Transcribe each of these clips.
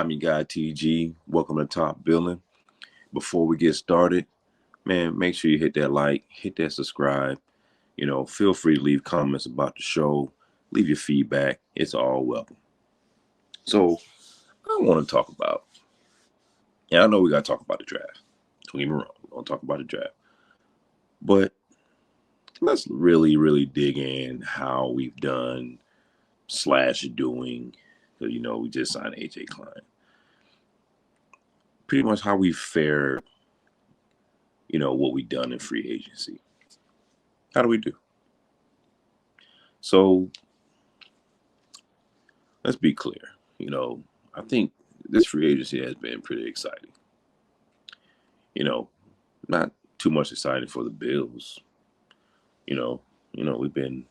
I'm your guy TG. Welcome to Top Billing. Before we get started, man, make sure you hit that like, hit that subscribe. Feel free to leave comments about the show, leave your feedback. It's all welcome. So, I want to talk about, and I know we got to talk about the draft. Don't get me wrong, we're going to talk about the draft. But let's really dig in how we've done / doing. So, we just signed AJ Klein. Pretty much how we fared, what we done in free agency. How do we do? So let's be clear. I think this free agency has been pretty exciting. Not too much exciting for the Bills. We've been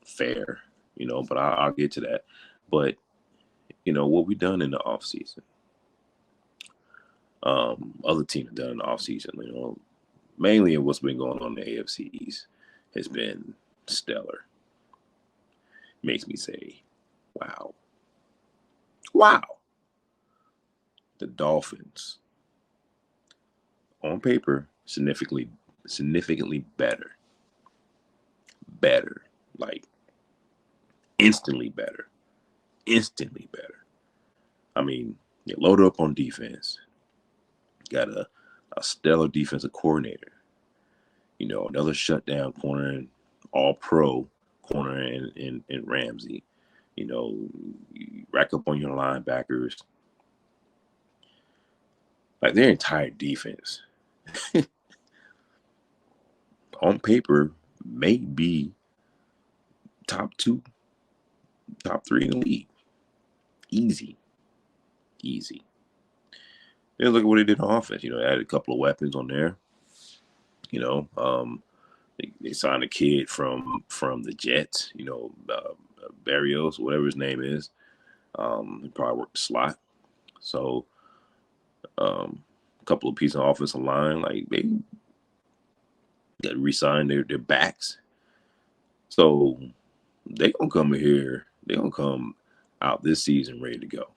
fair, but I'll get to that. But, what we done in the offseason. Other teams have done in the offseason, mainly what's been going on in the AFC East has been stellar. Makes me say, wow. The Dolphins, on paper, significantly better. Like instantly better. I mean, you load up on defense. Got a stellar defensive coordinator. Another shutdown corner and all-pro corner in Ramsey. You rack up on your linebackers. Like their entire defense on paper may be top 2, top 3 in the league. Easy. Then look at what they did on offense. They added a couple of weapons on there. They signed a kid from the Jets, Barrios, whatever his name is. He probably worked the slot. So a couple of pieces of offensive line, like they got to re-sign their backs. So they're going to come here. They're going to come out this season ready to go,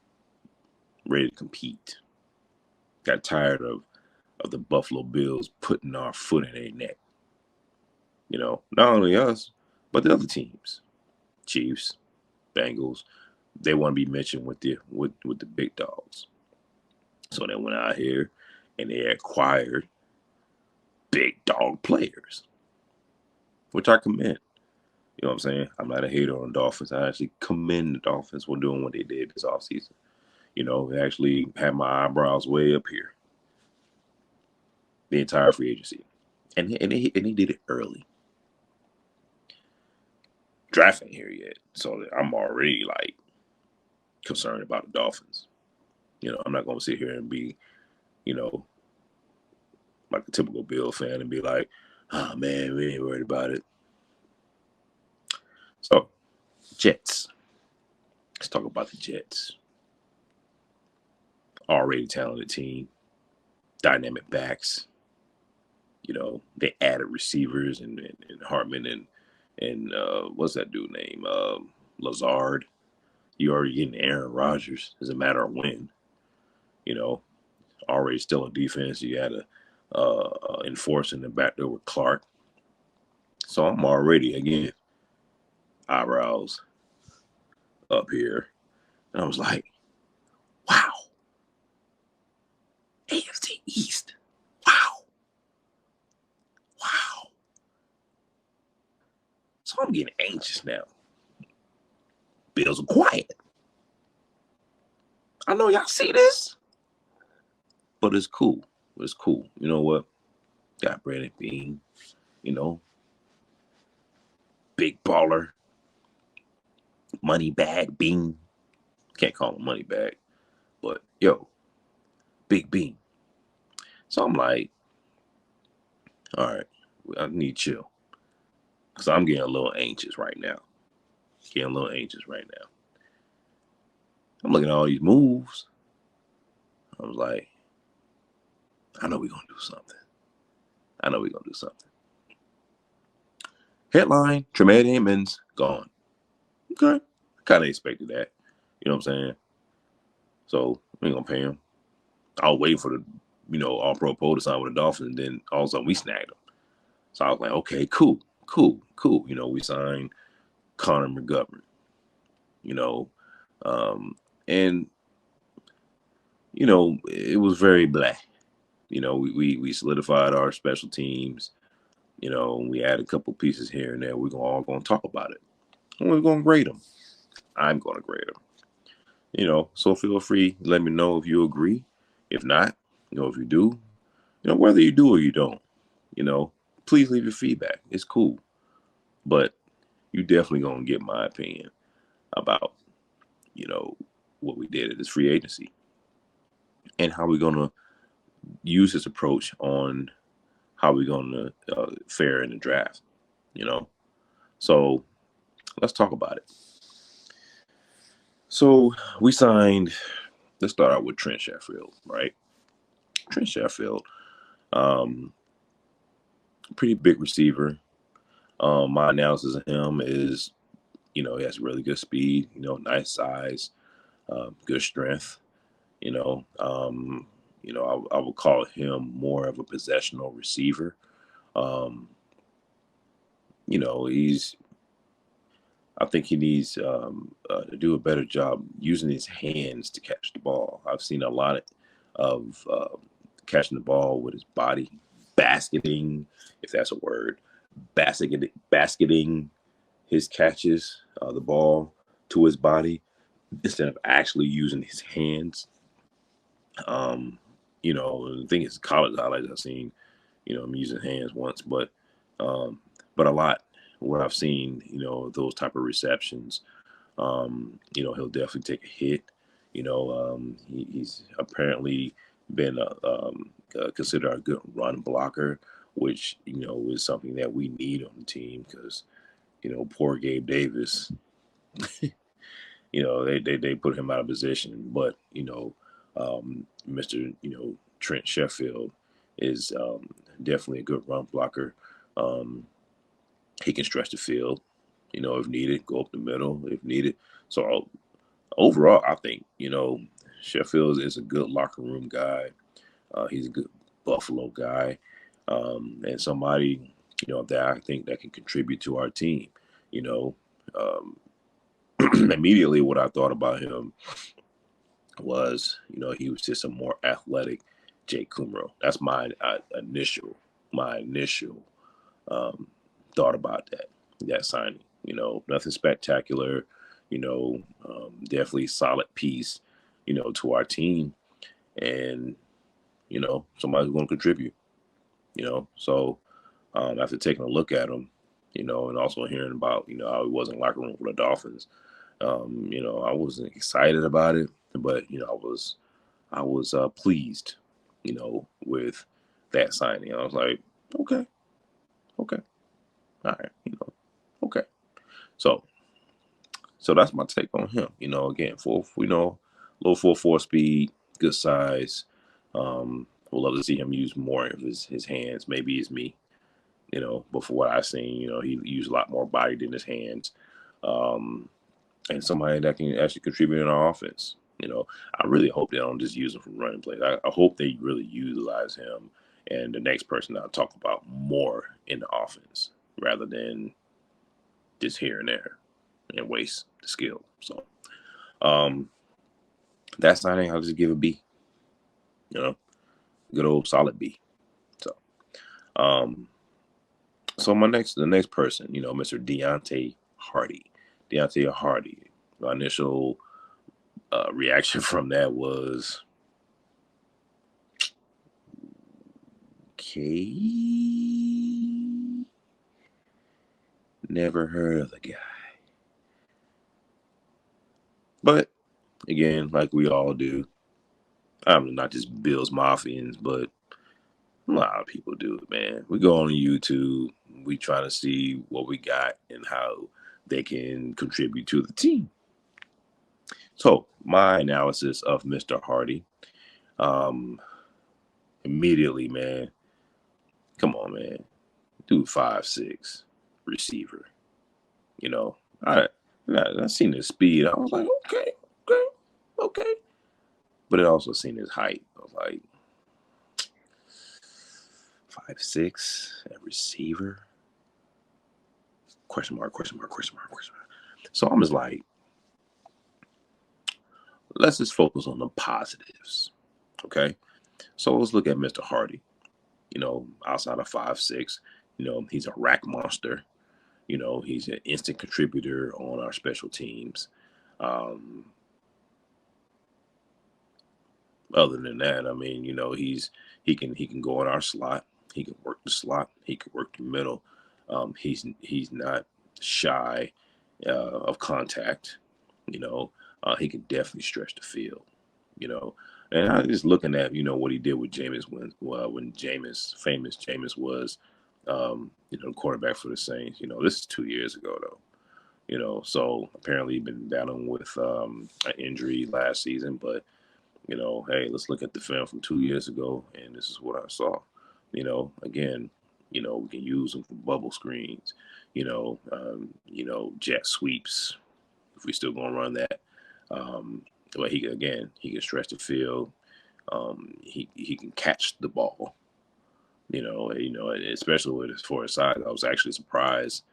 ready to compete. Got tired of the Buffalo Bills putting our foot in their neck. Not only us, but the other teams, Chiefs, Bengals, they want to be mentioned with the big dogs. So they went out here and they acquired big dog players, which I commend. You know what I'm saying? I'm not a hater on the Dolphins. I actually commend the Dolphins for doing what they did this offseason. They actually had my eyebrows way up here. The entire free agency. And they did it early. Draft ain't here yet. So I'm already concerned about the Dolphins. I'm not going to sit here and be, like a typical Bill fan and be like, oh man, we ain't worried about it. So, Jets. Let's talk about the Jets. Already talented team. Dynamic backs. They added receivers and Hartman and what's that dude name? Lazard. You already getting Aaron Rodgers. It's a matter of when. Already still in defense. You had a enforcer in the back there with Clark. So I'm already, again, eyebrows up here. And I was like, wow. AFC East. Wow. So I'm getting anxious now. Bills are quiet. I know y'all see this, but it's cool. You know what? Got Brandon Bean, big baller, money bag Bean. Can't call him money bag, but big Bean. So I'm like, all right, I need chill. Because I'm getting a little anxious right now. I'm looking at all these moves. I was like, I know we're going to do something. Headline, Tremaine Edmonds gone. Okay. I kind of expected that. You know what I'm saying? So we ain't gonna pay him. I was waiting for the, all pro Poe to sign with the Dolphins, and then all of a sudden we snagged him. So I was like, okay, cool, cool, cool. We signed Connor McGovern, you know, and it was very black. We solidified our special teams. We added a couple pieces here and there. We're all gonna talk about it. And we're gonna grade them. I'm gonna grade them. So feel free. Let me know if you agree. If not, if you do, whether you do or you don't, please leave your feedback. It's cool. But you definitely gonna get my opinion about, what we did at this free agency and how we're gonna use this approach on how we're gonna fare in the draft. So let's talk about it. So we signed. Let's start out with Trent Sheffield, right? Trent Sheffield, pretty big receiver. My analysis of him is, he has really good speed, nice size, good strength. I would call him more of a possessional receiver. He's. I think he needs to do a better job using his hands to catch the ball. I've seen a lot of catching the ball with his body, basketing, if that's a word, basketing his catches, the ball to his body instead of actually using his hands. The thing is, college highlights I've seen, him using hands once, but a lot what I've seen, those type of receptions, he'll definitely take a hit. He's apparently been considered a good run blocker, which is something that we need on the team because poor Gabe Davis, they put him out of position, but Mr. Trent Sheffield is definitely a good run blocker. He can stretch the field, if needed, go up the middle if needed. So overall, I think, Sheffield is a good locker room guy. He's a good Buffalo guy, and somebody, that I think that can contribute to our team. Um, immediately what I thought about him was, he was just a more athletic Jake Kumro. That's my initial um, thought about that signing. Nothing spectacular. Definitely solid piece. To our team, and somebody's going to contribute. So after taking a look at him, and also hearing about how he was in the locker room for the Dolphins, I wasn't excited about it, but I was pleased, with that signing. I was like, okay, all right, okay. So that's my take on him. Again, low 4.4 speed, good size. Would love to see him use more of his hands. Maybe it's me, but for what I've seen, he used a lot more body than his hands. And somebody that can actually contribute in our offense. I really hope they don't just use him for running plays. I hope they really utilize him and the next person I'll talk about more in the offense rather than just here and there and waste the skill. So that signing, I'll just give a B. Good old solid B. So so the next person, Mr. Deontay Hardy. Deontay Hardy. My initial reaction from that was, okay, never heard of the guy. But again, like we all do, not just Bills Mafians, but a lot of people do it, man. We go on YouTube, we try to see what we got and how they can contribute to the team. So my analysis of Mr. Hardy, immediately, man, come on, man, dude, 5'6" receiver. I seen his speed. I was like, okay. but it also seen his height. I was like 5'6", a receiver? Question mark, question mark, question mark, question mark. So I'm just like, let's just focus on the positives. Okay. So let's look at Mr. Hardy. Outside of 5'6", he's a rack monster. He's an instant contributor on our special teams. Other than that, I mean, he can go in our slot. He can work the slot. He can work the middle. He's not shy of contact. He can definitely stretch the field. And I was just looking at what he did with Jameis when famous Jameis was quarterback for the Saints. This is 2 years ago though. So apparently he'd been battling with an injury last season, but hey, let's look at the film from 2 years ago, and this is what I saw. Again, we can use them for bubble screens, jet sweeps, if we still gonna run that. But he can stretch the field. He can catch the ball. Especially for his size. I was actually surprised,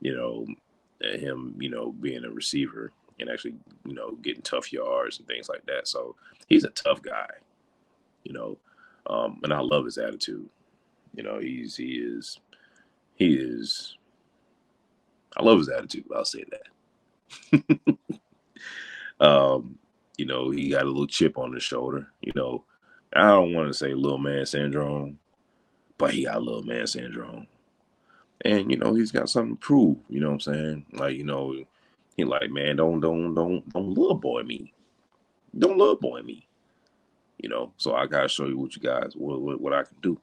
at him, being a receiver and actually, getting tough yards and things like that. So he's a tough guy, and I love his attitude. He is. I love his attitude. I'll say that. He got a little chip on his shoulder. I don't want to say little man syndrome, but he got little man syndrome. And he's got something to prove. You know what I'm saying? Like, he like, man, don't little boy me. Don't little boy me. So I gotta show you what you guys what I can do.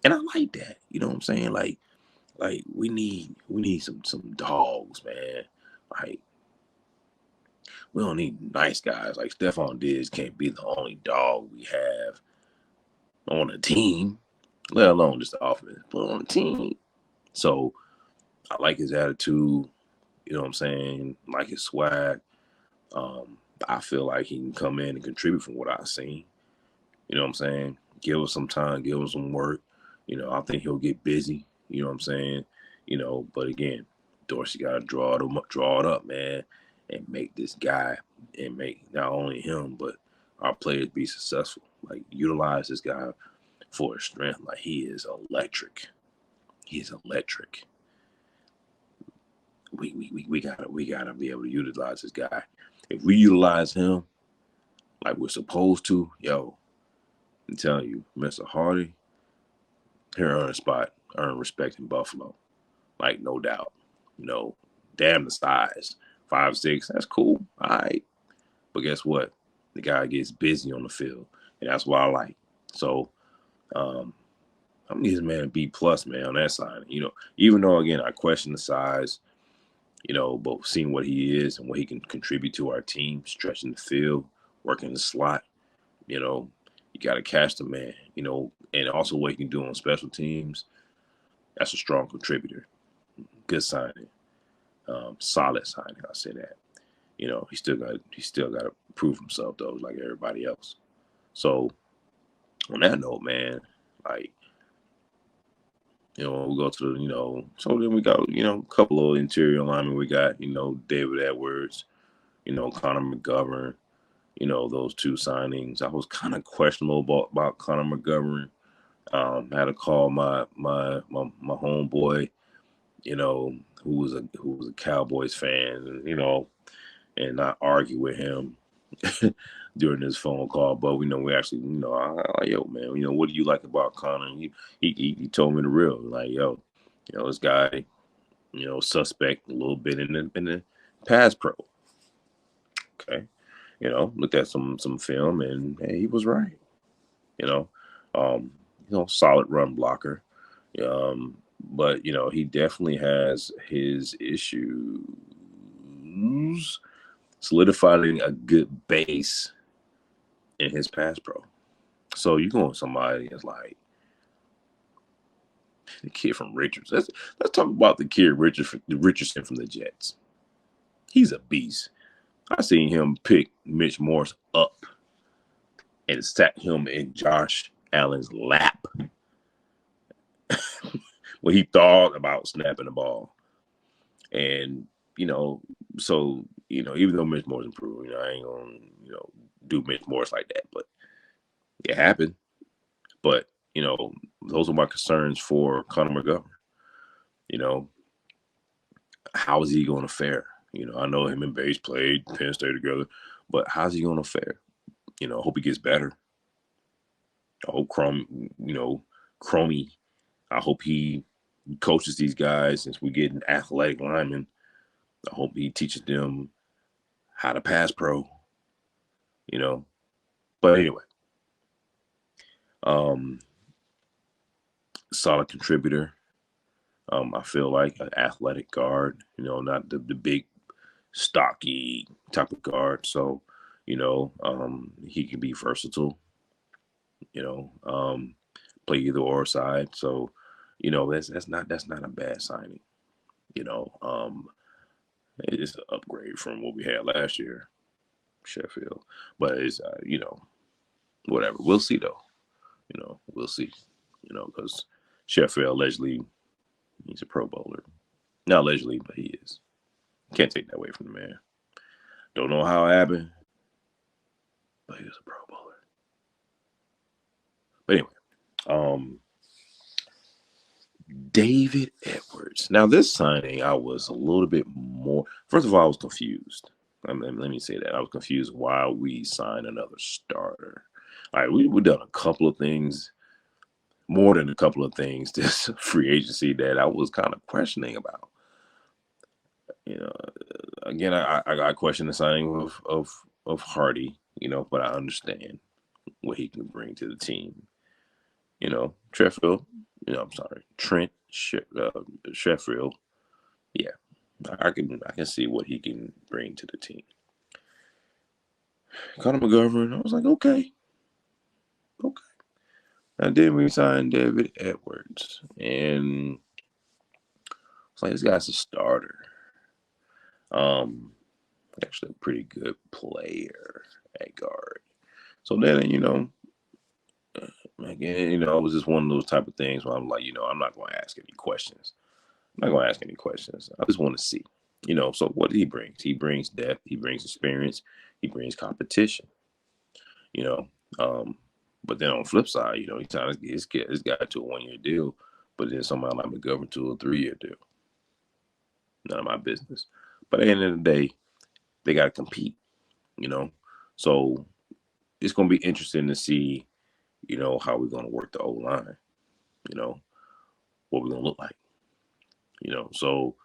And I like that. You know what I'm saying? Like we need some dogs, man. Like, we don't need nice guys. Like Stephon Diggs can't be the only dog we have on a team, let alone just the offense, but on a team. So I like his attitude. You know what I'm saying? Like his swag. I feel like he can come in and contribute from what I've seen. You know what I'm saying? Give us some time, give him some work. I think he'll get busy. You know what I'm saying? But again, Dorsey got to draw it up, man, and make this guy and make not only him but our players be successful. Like, utilize this guy for his strength. Like, he is electric. He's electric. We gotta be able to utilize this guy. If we utilize him like we're supposed to, I'm telling you, Mr. Hardy, he'll earn a spot, earn respect in Buffalo. Like, no doubt. Damn the size. 5'6", that's cool. All right. But guess what? The guy gets busy on the field. And that's what I like. So I'm gonna give this man a B+, man, on that side. Even though, again, I question the size, but seeing what he is and what he can contribute to our team, stretching the field, working the slot, you got to catch the man, and also what he can do on special teams. That's a strong contributor. Good signing. Solid signing. I'll say that. He still got to prove himself though, like everybody else. So on that note, man, like, we go to the, so then we got, a couple of interior linemen. We got, David Edwards, Connor McGovern, those two signings. I was kind of questionable about Connor McGovern. I had to call my homeboy, who was a Cowboys fan, and not argue with him during this phone call. But we actually, I like, yo, man, what do you like about Connor? And he told me the real, like, yo, this guy, suspect a little bit in the pass pro. Okay. Looked at some film, and hey, he was right. Solid run blocker. But he definitely has his issues. Solidifying a good base in his pass pro. So you go with somebody that's like the kid from Richards. Let's talk about the kid Richardson from the Jets. He's a beast. I seen him pick Mitch Morse up and sat him in Josh Allen's lap when he thought about snapping the ball. And, so, even though Mitch Moore's improving, I ain't going to, do Mitch Morris like that, but it happened. But, those are my concerns for Connor McGovern. How is he going to fare? I know him and Bates played Penn State together, but how's he going to fare? I hope he gets better. I hope Cromie, I hope he coaches these guys since we get an athletic lineman. I hope he teaches them how to pass pro, But anyway, solid contributor. I feel like an athletic guard, not the big, stocky type of guard. So, he can be versatile, play either or side. So, that's not a bad signing. It's an upgrade from what we had last year, Sheffield. But it's whatever. We'll see though. We'll see. Because Sheffield allegedly he's a Pro Bowler. Not allegedly, but he is. Can't take that away from the man. Don't know how it happened, but he was a Pro Bowler. But anyway, David Edwards. Now, this signing, I was a little bit more. First of all, I was confused. Let me say that. I was confused why we signed another starter. All right, we've done a couple of things, more than a couple of things, this free agency that I was kind of questioning about. Again, I question the signing of Hardy, but I understand what he can bring to the team. Trent Sheffield. Yeah, I can see what he can bring to the team. Connor McGovern, I was like, okay. And then we signed David Edwards, and it's like, this guy's a starter. Actually a pretty good player at guard. So then, again, it was just one of those type of things where I'm like, I'm not going to ask any questions. I just want to see, so what he brings. He brings depth. He brings experience. He brings competition, but then on the flip side, he trying to get his guy to a 1-year deal, but then somebody like McGovern to a 3-year deal. None of my business. But at the end of the day, they got to compete, So it's going to be interesting to see, how we're going to work the O-line, what we're going to look like, So,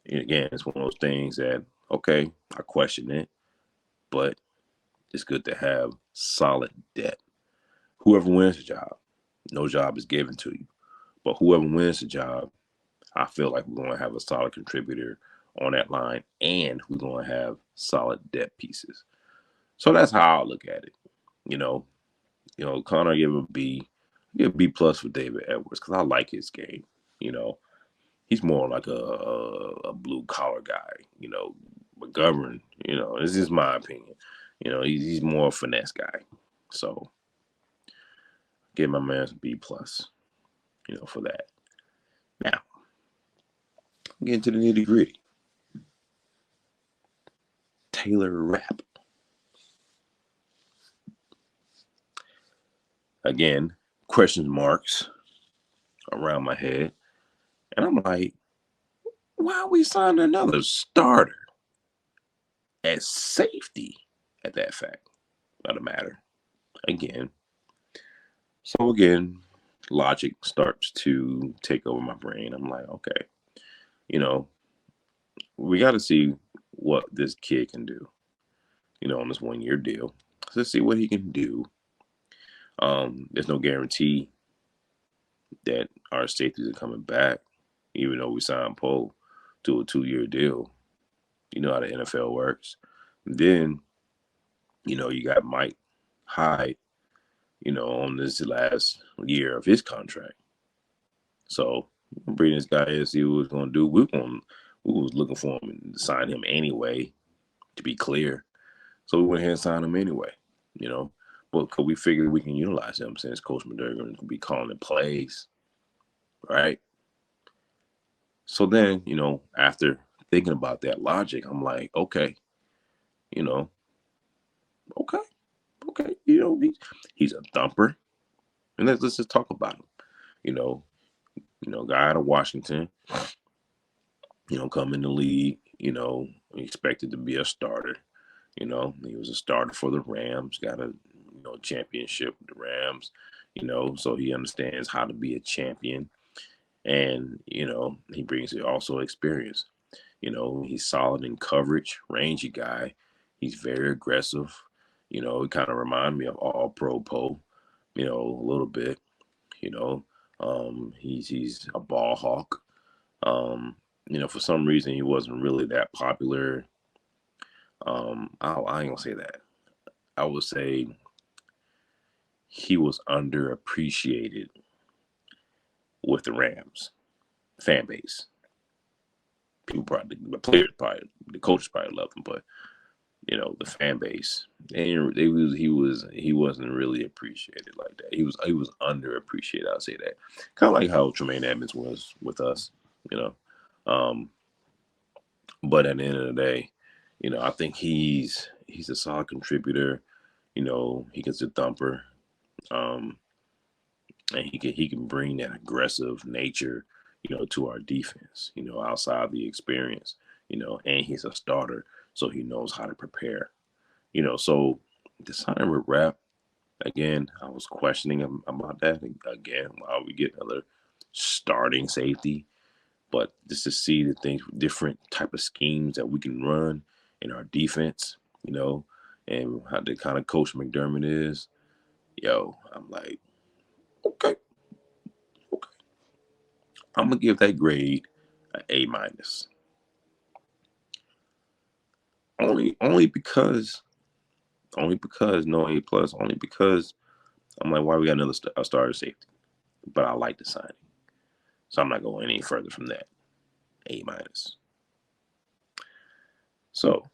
again, it's one of those things that, okay, I question it, but it's good to have solid depth. Whoever wins the job, no job is given to you. But whoever wins the job, I feel like we're going to have a solid contributor on that line, and we're going to have solid depth pieces. So that's how I look at it. Connor give a B plus for David Edwards because I like his game. He's more like a blue collar guy. McGovern. This is my opinion. He's more a finesse guy. So give my man a B plus. For that. Now, get into the nitty gritty. Taylor Rapp. Again, question marks around my head. And I'm like, why are we signing another starter at safety at that fact? Not a matter. Again. So again, logic starts to take over my brain. I'm like, okay, we got to see what this kid can do, on this 1-year deal. Let's see what he can do. There's no guarantee that our safeties are coming back, even though we signed Poe to a 2-year deal. You know how the NFL works. And then, you got Mike Hyde, on this last year of his contract. So bring this guy in, see what he's going to do. We was looking for him and sign him anyway, to be clear. So we went ahead and signed him anyway, But Well, because we figured we can utilize him since Coach McDermott will be calling the plays, right? So then, after thinking about that logic, I'm like, okay, you know, okay, okay, he's a thumper, and let's just talk about him. You know, guy out of Washington, come in the league, expected to be a starter. He was a starter for the Rams, got a championship with the Rams, so he understands how to be a champion. And, he brings also experience. He's solid in coverage, rangy guy. He's very aggressive. He kind of reminds me of All Pro Poe, a little bit. You know, he's a ball hawk. For some reason he wasn't really that popular. I ain't gonna say that. I would say he was underappreciated with the Rams fan base. People probably, the players probably, the coaches probably loved him, but the fan base, he wasn't really appreciated like that. He was underappreciated. I'll say that. Kind of like how Tremaine Edmonds was with us, you know. Um, but at the end of the day, I think he's a solid contributor. He gets a thumper, and he can bring that aggressive nature, to our defense. Outside the experience, and he's a starter, so he knows how to prepare. So the signing with Rap, again, I was questioning him about that. Again, why we get another starting safety? But just to see the things, different type of schemes that we can run in our defense, and how the kind of coach McDermott is, I'm like, okay. I'm gonna give that grade an A minus. Only because no A plus. Only because I'm like, why we got another starter safety? But I like the signing, so I'm not going any further from that. A minus. So,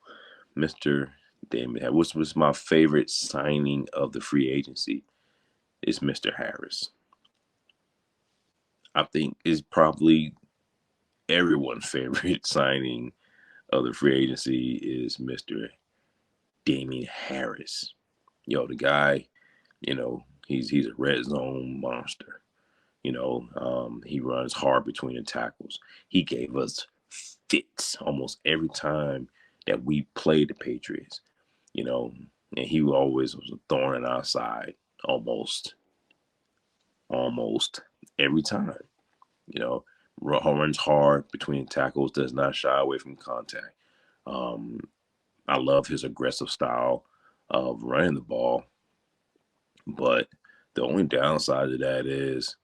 Mr. Damon, which was my favorite signing of the free agency, is Mr. Harris. I think is probably everyone's favorite signing of the free agency is Mr. Damien Harris. The guy, he's a red zone monster. He runs hard between the tackles. He gave us fits almost every time that we played the Patriots. And he always was a thorn in our side, almost every time. Runs hard between tackles, does not shy away from contact. Um, I love his aggressive style of running the ball, but the only downside to that is,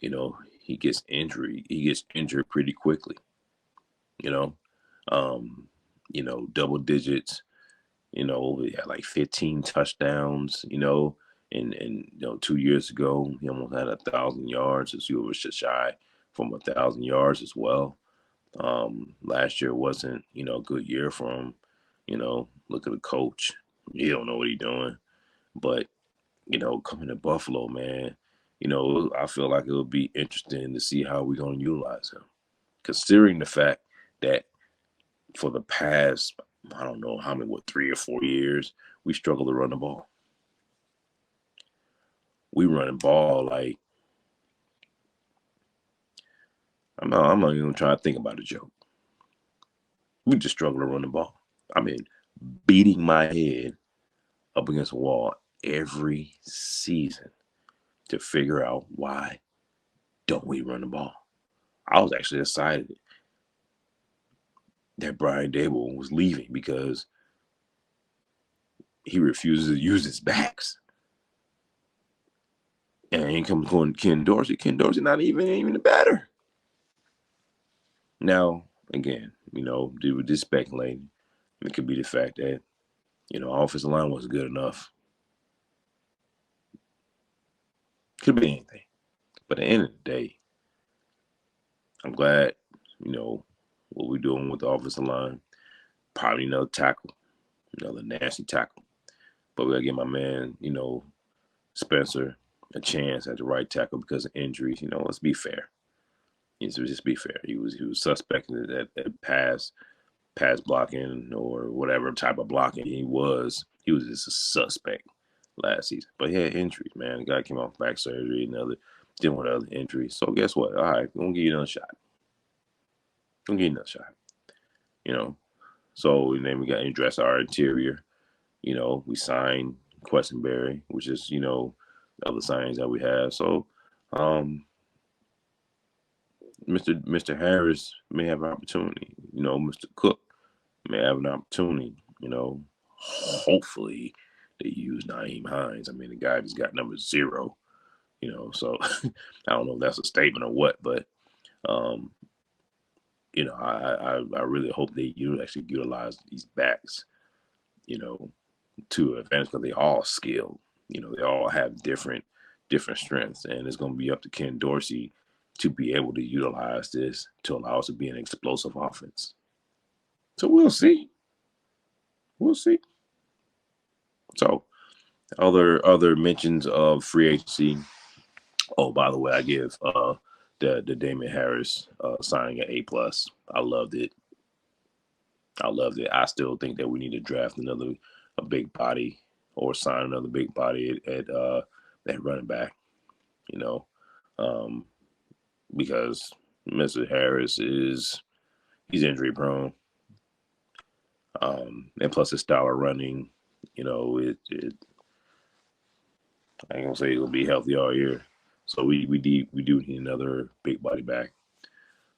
he gets injured. He gets injured pretty quickly. You know, um, double digits. We had like 15 touchdowns. And 2 years ago he almost had 1,000 yards. As he was just shy from 1,000 yards as well. Last year wasn't a good year for him. Look at the coach. He don't know what he's doing. But coming to Buffalo, man, I feel like it'll be interesting to see how we're going to utilize him. Considering the fact that for the past, I don't know how many, 3 or 4 years, we struggle to run the ball. We run the ball like, I'm not even trying to think about a joke. We just struggle to run the ball. I mean, beating my head up against a wall every season to figure out why don't we run the ball. I was actually excited that Brian Dable was leaving because he refuses to use his backs. And in comes Ken Dorsey. Ken Dorsey not even the batter. Now, again, with this speculating, it could be the fact that, offensive line wasn't good enough. Could be anything. But at the end of the day, I'm glad, what we're doing with the offensive line. Probably another tackle, another nasty tackle. But we got to get my man, Spencer a chance at the right tackle because of injuries. Let's be fair. Just be fair. He was suspected at pass blocking or whatever type of blocking he was. He was just a suspect last season. But he had injuries, man. The guy came off back surgery and dealing with other injuries. So guess what? All right, we're gonna give you another shot. We're gonna give you another shot. So and then we got to address our interior. We signed Questenberry, which is, the other signings that we have. So Mr. Harris may have an opportunity. Mr. Cook may have an opportunity. Hopefully they use Nyheim Hines. I mean, the guy just got number 0. So I don't know if that's a statement or what, but I really hope they actually utilize these backs, to advantage because they all skilled. They all have different strengths, and it's going to be up to Ken Dorsey to be able to utilize this to allow us to be an explosive offense. So we'll see. We'll see. So other mentions of free agency. Oh, by the way, I give the Damon Harris signing an A+. I loved it. I still think that we need to draft a big body or sign another big body at running back. Because Mr. Harris he's injury prone. And plus his style of running, I ain't gonna say he'll be healthy all year. So we do need another big body back.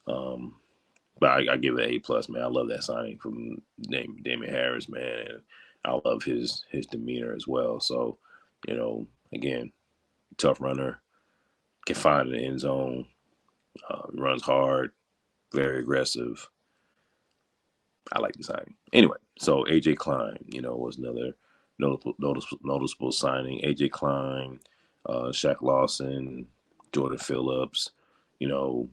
But I give it an A+, man. I love that signing from Damon Harris, man. And I love his demeanor as well. So, again, tough runner, can find the end zone, runs hard, very aggressive. I like the signing. Anyway, so AJ Klein, was another noticeable signing. AJ Klein, Shaq Lawson, Jordan Phillips,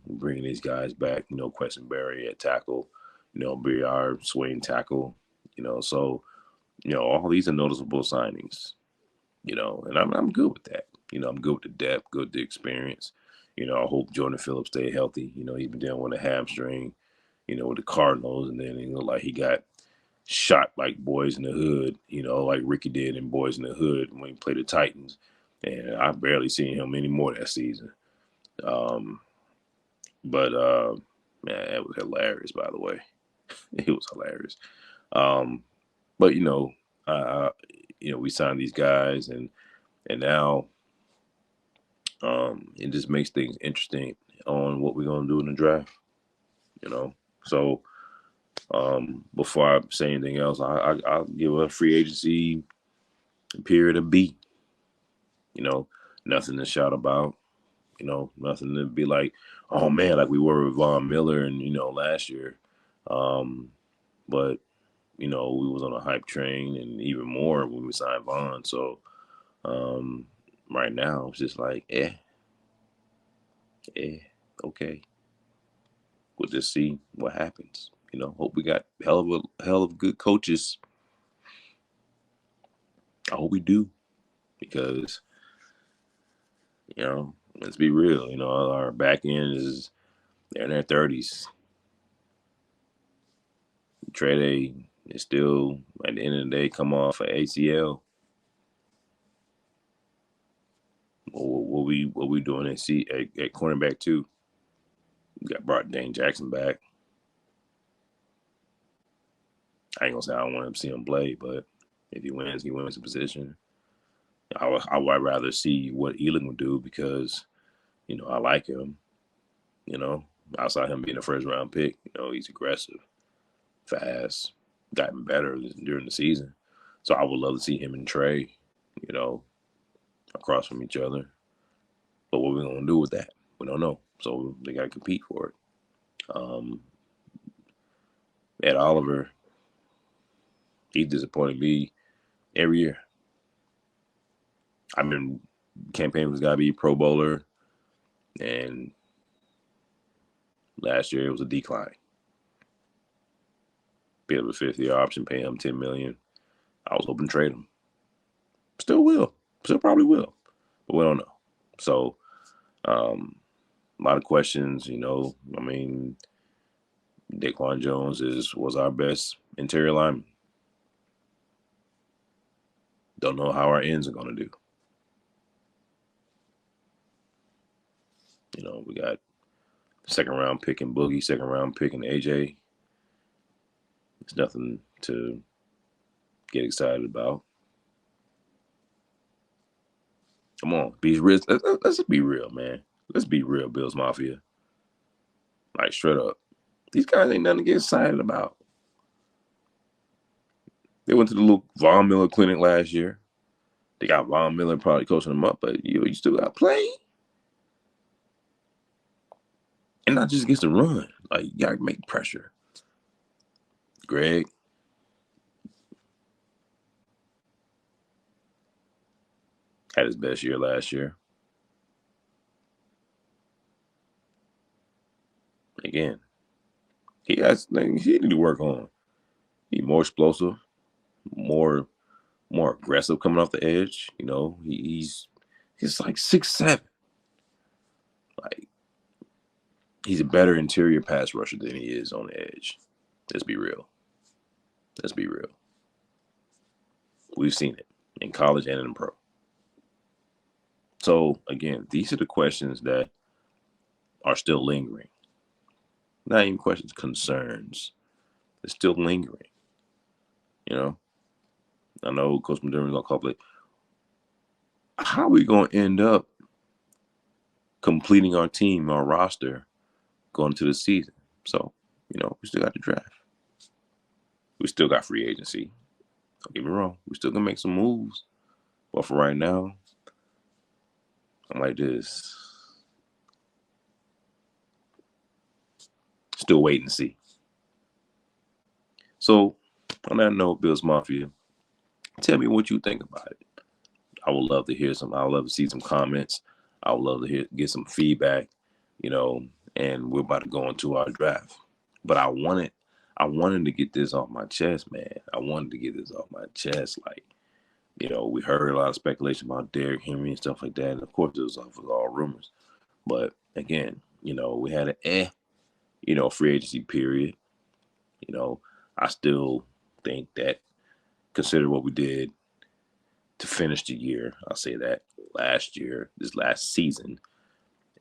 bringing these guys back, Questenberry at tackle, be our swing tackle, so, all these are noticeable signings, and I'm good with that. I'm good with the depth, good with the experience. I hope Jordan Phillips stay healthy. He's been dealing with a hamstring, with the Cardinals, and then it looked like he got shot like Boys in the Hood, like Ricky did in Boys in the Hood when he played the Titans. And I barely seen him anymore that season. But man, it was hilarious, by the way. It was hilarious. But we signed these guys, and now it just makes things interesting on what we're gonna do in the draft. So before I say anything else, I'll give a free agency period a B. Nothing to shout about. Nothing to be like, oh man, like we were with Von Miller and last year. But we was on a hype train, and even more when we signed Von. So right now it's just like, okay. We'll just see what happens. Hope we got hell of good coaches. I hope we do, because let's be real. Our back end they're in their 30s. Trey is still at the end of the day come off an ACL. What we doing at cornerback too? We got brought Dane Jackson back. I ain't gonna say I don't want him to see him play, but if he wins the position. I would rather see what Elam would do, because I like him. Outside him being a first round pick, he's aggressive, fast, gotten better during the season. So I would love to see him and Trey, across from each other. But what we're gonna do with that, we don't know. So they gotta compete for it. Ed Oliver, he disappointed me every year. I've been campaigning was gotta be Pro Bowler, and last year it was a decline. Bit of a 5th-year option, pay him $10 million. I was hoping to trade him. Still will. Still probably will. but we don't know. So a lot of questions. I mean, Daquan Jones was our best interior lineman. Don't know how our ends are going to do. We got second round pick in Boogie, second round pick in AJ. It's nothing to get excited about. Come on, be real. Let's be real, man. Let's be real, Bills Mafia. Like, straight up. These guys ain't nothing to get excited about. They went to the little Von Miller clinic last year. They got Von Miller probably coaching them up, but you still got to play. And not just against the run. Like, you got to make pressure. Greg. Had his best year last year. Again, he has things he need to work on. He's more explosive, more aggressive coming off the edge. He's like 6'7". Like, he's a better interior pass rusher than he is on the edge. Let's be real. Let's be real. We've seen it in college and in pro. So, again, these are the questions that are still lingering. Not even questions, concerns. They're still lingering. I know Coach McDermott's going to call it. How are we going to end up completing our team, our roster, going into the season? So, we still got the draft. We still got free agency. Don't get me wrong. We still going to make some moves. But for right now, I'm like this. Still waiting to see. So, on that note, Bills Mafia, tell me what you think about it. I would love to hear some. I would love to see some comments. I would love to get some feedback, and we're about to go into our draft. But I wanted to get this off my chest, man. I wanted to get this off my chest. Like, we heard a lot of speculation about Derrick Henry and stuff like that. And of course, it was all rumors. But again, we had an free agency period. I still think that, consider what we did to finish the year, I'll say that, this last season,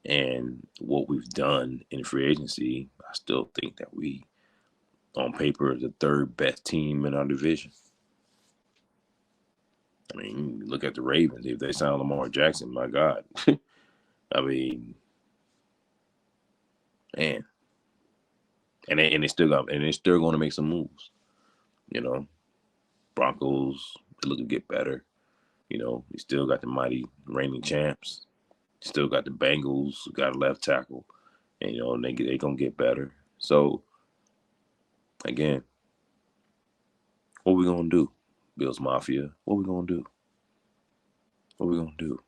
and what we've done in free agency, I still think that we, on paper, are the third best team in our division. I mean, look at the Ravens. If they sign Lamar Jackson, my God. I mean, man. And they're still going to make some moves. Broncos, they're looking to get better. You still got the mighty reigning champs. Still got the Bengals, who got a left tackle. And, they going to get better. So, again, what we going to do, Bills Mafia? What we going to do? What we going to do?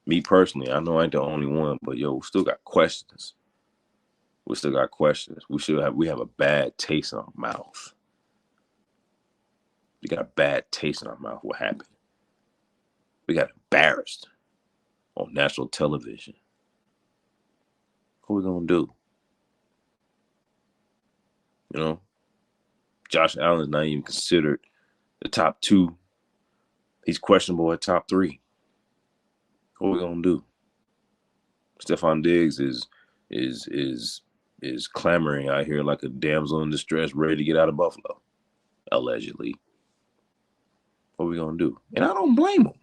Me personally, I know I ain't the only one, but, we still got questions. We still got questions. We have a bad taste in our mouth. We got a bad taste in our mouth. What happened? We got embarrassed on national television. What we gonna do? Josh Allen's not even considered the top 2. He's questionable at top 3. What we gonna do? Stephon Diggs is clamoring out here like a damsel in distress, ready to get out of Buffalo, allegedly. What we gonna do? And I don't blame him.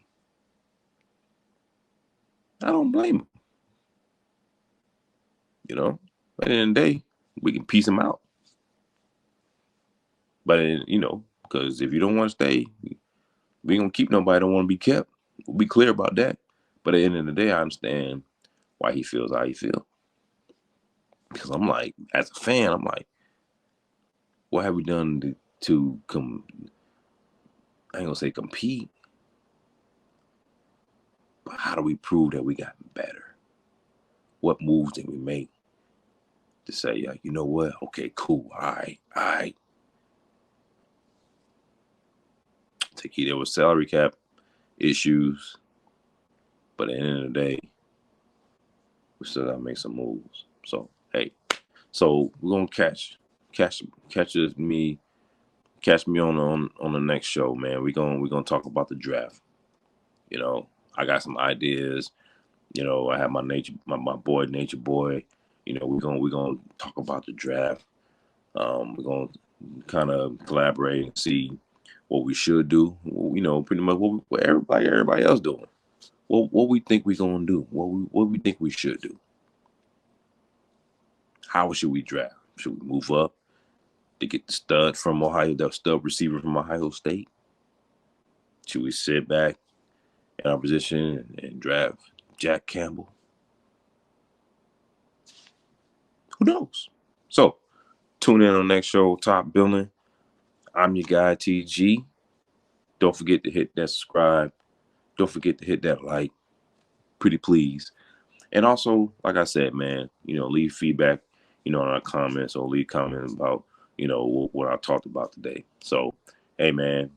I don't blame him. At the end of the day, we can piece him out. But, because if you don't want to stay, we ain't going to keep nobody that don't want to be kept. We'll be clear about that. But at the end of the day, I understand why he feels how he feels. Because I'm like, as a fan, I'm like, what have we done to I ain't going to say compete, but how do we prove that we got better? What moves did we make to say, you know what? Okay, cool. All right. There was salary cap issues. But at the end of the day, we still gotta make some moves. So hey, so we're gonna catch me on the next show, man. We're gonna talk about the draft. You know, I got some ideas. You know, I have my boy Nature Boy. You know, we're gonna talk about the draft. We're gonna kind of collaborate and see what we should do. You know, pretty much what everybody else doing. What we think we're gonna do. What we think we should do. How should we draft? Should we move up to get the stud receiver from Ohio State? Should we sit back in our position and draft Jack Campbell? Who knows? So tune in on the next show, Top Billing. I'm your guy, TG. Don't forget to hit that subscribe. Don't forget to hit that like. Pretty please. And also, like I said, man, you know, leave feedback, you know, in our comments or leave comments about, you know, what I talked about today. So, hey, man,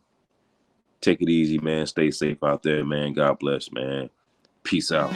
take it easy, man. Stay safe out there, man. God bless, man. Peace out.